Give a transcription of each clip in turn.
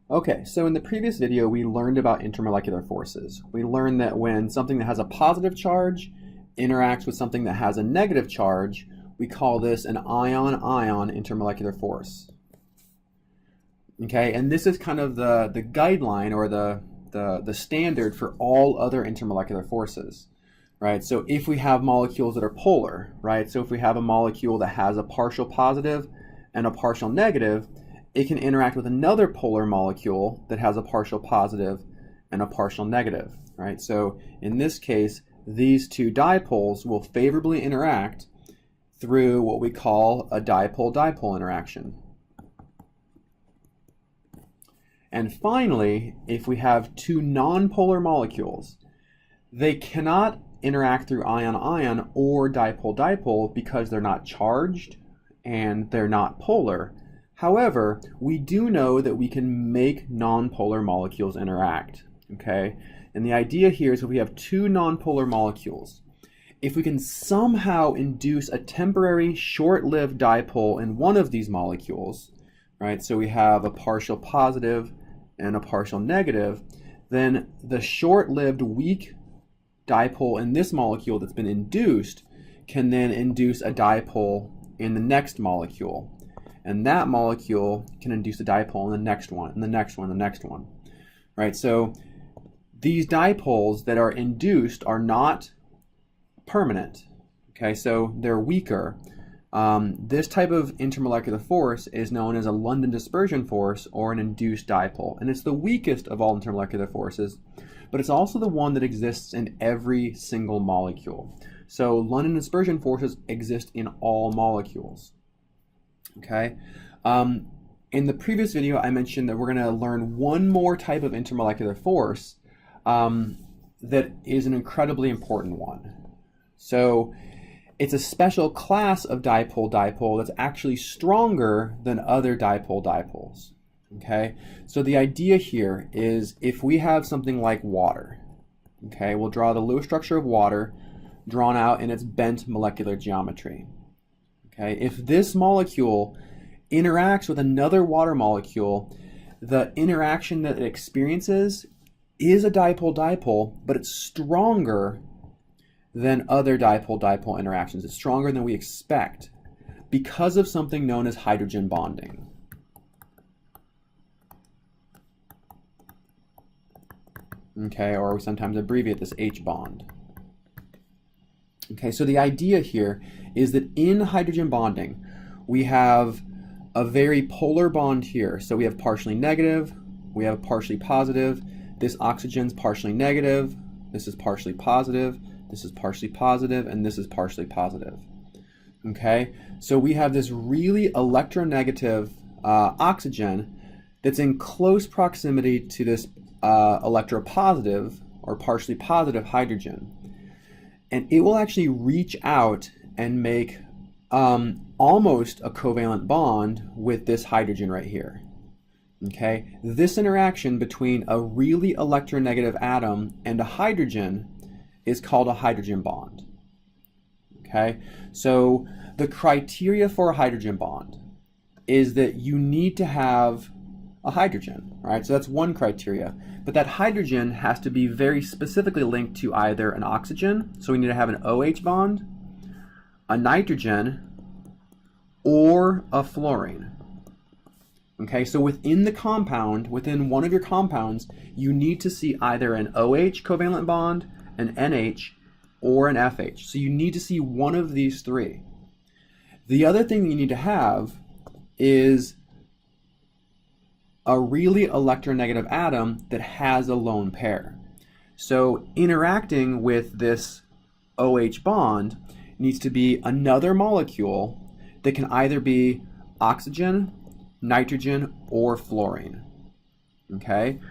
Okay, so in the previous video, we learned about intermolecular forces. We learned that when something that has a positive charge interacts with something that has a negative charge, we call this an ion-ion intermolecular force. Okay, and this is kind of the guideline or the standard for all other intermolecular forces, right? So if we have molecules that are polar, right? So if we have a molecule that has a partial positive and a partial negative, it can interact with another polar molecule that has a partial positive and a partial negative, right? So in this case, these two dipoles will favorably interact through what we call a dipole-dipole interaction. And finally, if we have two nonpolar molecules, they cannot interact through ion-ion or dipole-dipole because they're not charged and they're not polar. However, we do know that we can make nonpolar molecules interact, okay? And the idea here is if we have two nonpolar molecules, if we can somehow induce a temporary short-lived dipole in one of these molecules, right? So we have a partial positive and a partial negative, then the short-lived weak dipole in this molecule that's been induced can then induce a dipole in the next molecule. And that molecule can induce a dipole in the next one, and the next one, and the next one, right? So these dipoles that are induced are not permanent, okay? So they're weaker. This type of intermolecular force is known as a London dispersion force or an induced dipole, and it's the weakest of all intermolecular forces, but it's also the one that exists in every single molecule. So London dispersion forces exist in all molecules. Okay. In the previous video, I mentioned that we're going to learn one more type of intermolecular force that is an incredibly important one. So it's a special class of dipole-dipole that's actually stronger than other dipole-dipoles. Okay. So the idea here is if we have something like water, okay, we'll draw the Lewis structure of water drawn out in its bent molecular geometry. Okay, if this molecule interacts with another water molecule, the interaction that it experiences is a dipole-dipole, but it's stronger than other dipole-dipole interactions. It's stronger than we expect because of something known as hydrogen bonding. Okay, or we sometimes abbreviate this H bond. Okay, so the idea here is that in hydrogen bonding, we have a very polar bond here. So we have partially negative, we have partially positive. This oxygen's partially negative, this is partially positive, this is partially positive, and this is partially positive. Okay, so we have this really electronegative oxygen that's in close proximity to this electropositive or partially positive hydrogen. And it will actually reach out and make almost a covalent bond with this hydrogen right here. Okay, this interaction between a really electronegative atom and a hydrogen is called a hydrogen bond. Okay, so the criteria for a hydrogen bond is that you need to have a hydrogen, right? So that's one criteria. But that hydrogen has to be very specifically linked to either an oxygen, so we need to have an OH bond, a nitrogen, or a fluorine. Okay, so within the compound, within one of your compounds, you need to see either an OH covalent bond, an NH, or an FH. So you need to see one of these three. The other thing that you need to have is a really electronegative atom that has a lone pair. So interacting with this OH bond needs to be another molecule that can either be oxygen, nitrogen, or fluorine. Okay?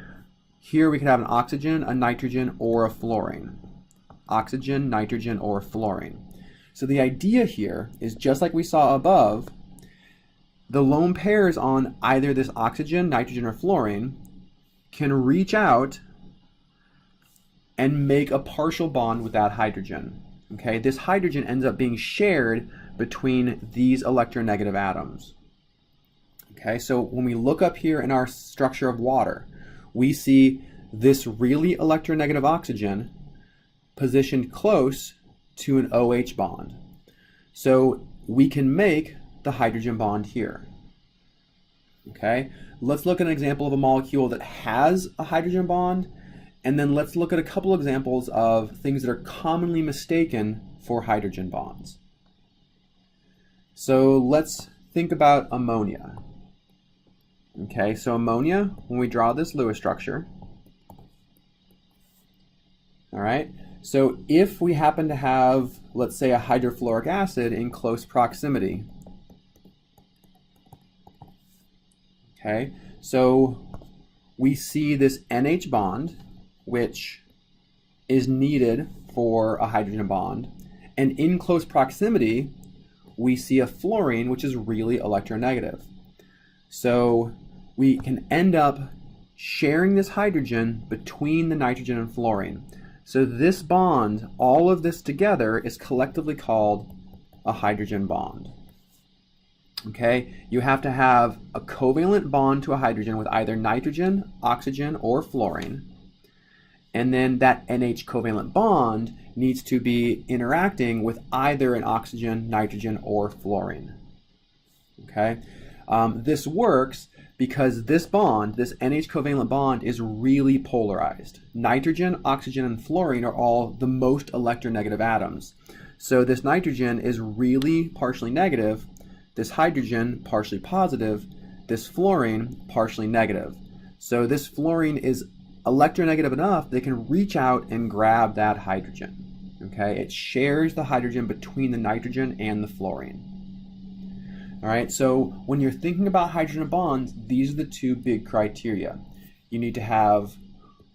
Here we could have an oxygen, a nitrogen, or a fluorine. Oxygen, nitrogen, or fluorine. So the idea here is just like we saw above, the lone pairs on either this oxygen, nitrogen, or fluorine can reach out and make a partial bond with that hydrogen. Okay, this hydrogen ends up being shared between these electronegative atoms. Okay, so when we look up here in our structure of water, we see this really electronegative oxygen positioned close to an OH bond. So we can make the hydrogen bond here. Okay, let's look at an example of a molecule that has a hydrogen bond, and then let's look at a couple examples of things that are commonly mistaken for hydrogen bonds. So let's think about ammonia. Okay, so ammonia, when we draw this Lewis structure, all right, so if we happen to have, let's say, a hydrofluoric acid in close proximity, okay, so we see this NH bond, which is needed for a hydrogen bond, and in close proximity, we see a fluorine, which is really electronegative. So we can end up sharing this hydrogen between the nitrogen and fluorine. So this bond, all of this together, is collectively called a hydrogen bond. Okay, you have to have a covalent bond to a hydrogen with either nitrogen, oxygen, or fluorine. And then that NH covalent bond needs to be interacting with either an oxygen, nitrogen, or fluorine. Okay, this works because this bond, this NH covalent bond, is really polarized. Nitrogen, oxygen, and fluorine are all the most electronegative atoms. So this nitrogen is really partially negative, this hydrogen partially positive, this fluorine partially negative. So this fluorine is electronegative enough they can reach out and grab that hydrogen. Okay, it shares the hydrogen between the nitrogen and the fluorine. All right, so when you're thinking about hydrogen bonds, these are the two big criteria. You need to have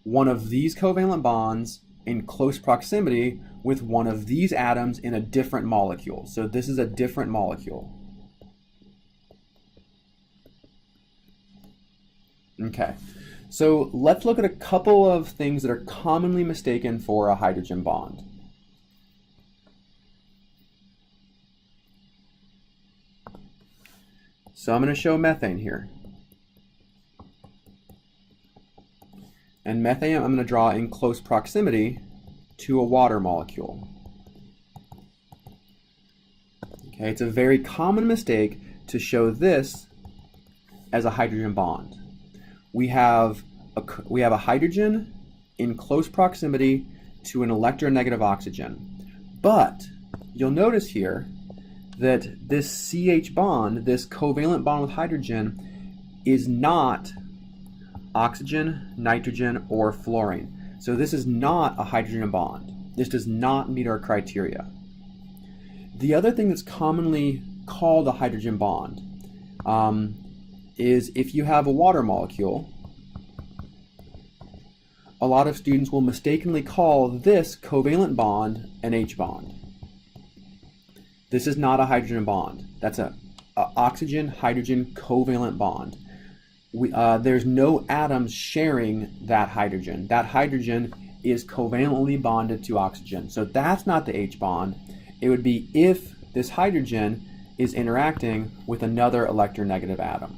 one of these covalent bonds in close proximity with one of these atoms in a different molecule. So this is a different molecule. Okay, so let's look at a couple of things that are commonly mistaken for a hydrogen bond. So I'm going to show methane here. And methane I'm going to draw in close proximity to a water molecule. Okay, it's a very common mistake to show this as a hydrogen bond. We have a hydrogen in close proximity to an electronegative oxygen. But you'll notice here that this CH bond, this covalent bond with hydrogen, is not oxygen, nitrogen, or fluorine. So this is not a hydrogen bond. This does not meet our criteria. The other thing that's commonly called a hydrogen bond is if you have a water molecule, a lot of students will mistakenly call this covalent bond an H bond. This is not a hydrogen bond. That's a oxygen-hydrogen covalent bond. There's no atoms sharing that hydrogen. That hydrogen is covalently bonded to oxygen. So that's not the H bond. It would be if this hydrogen is interacting with another electronegative atom.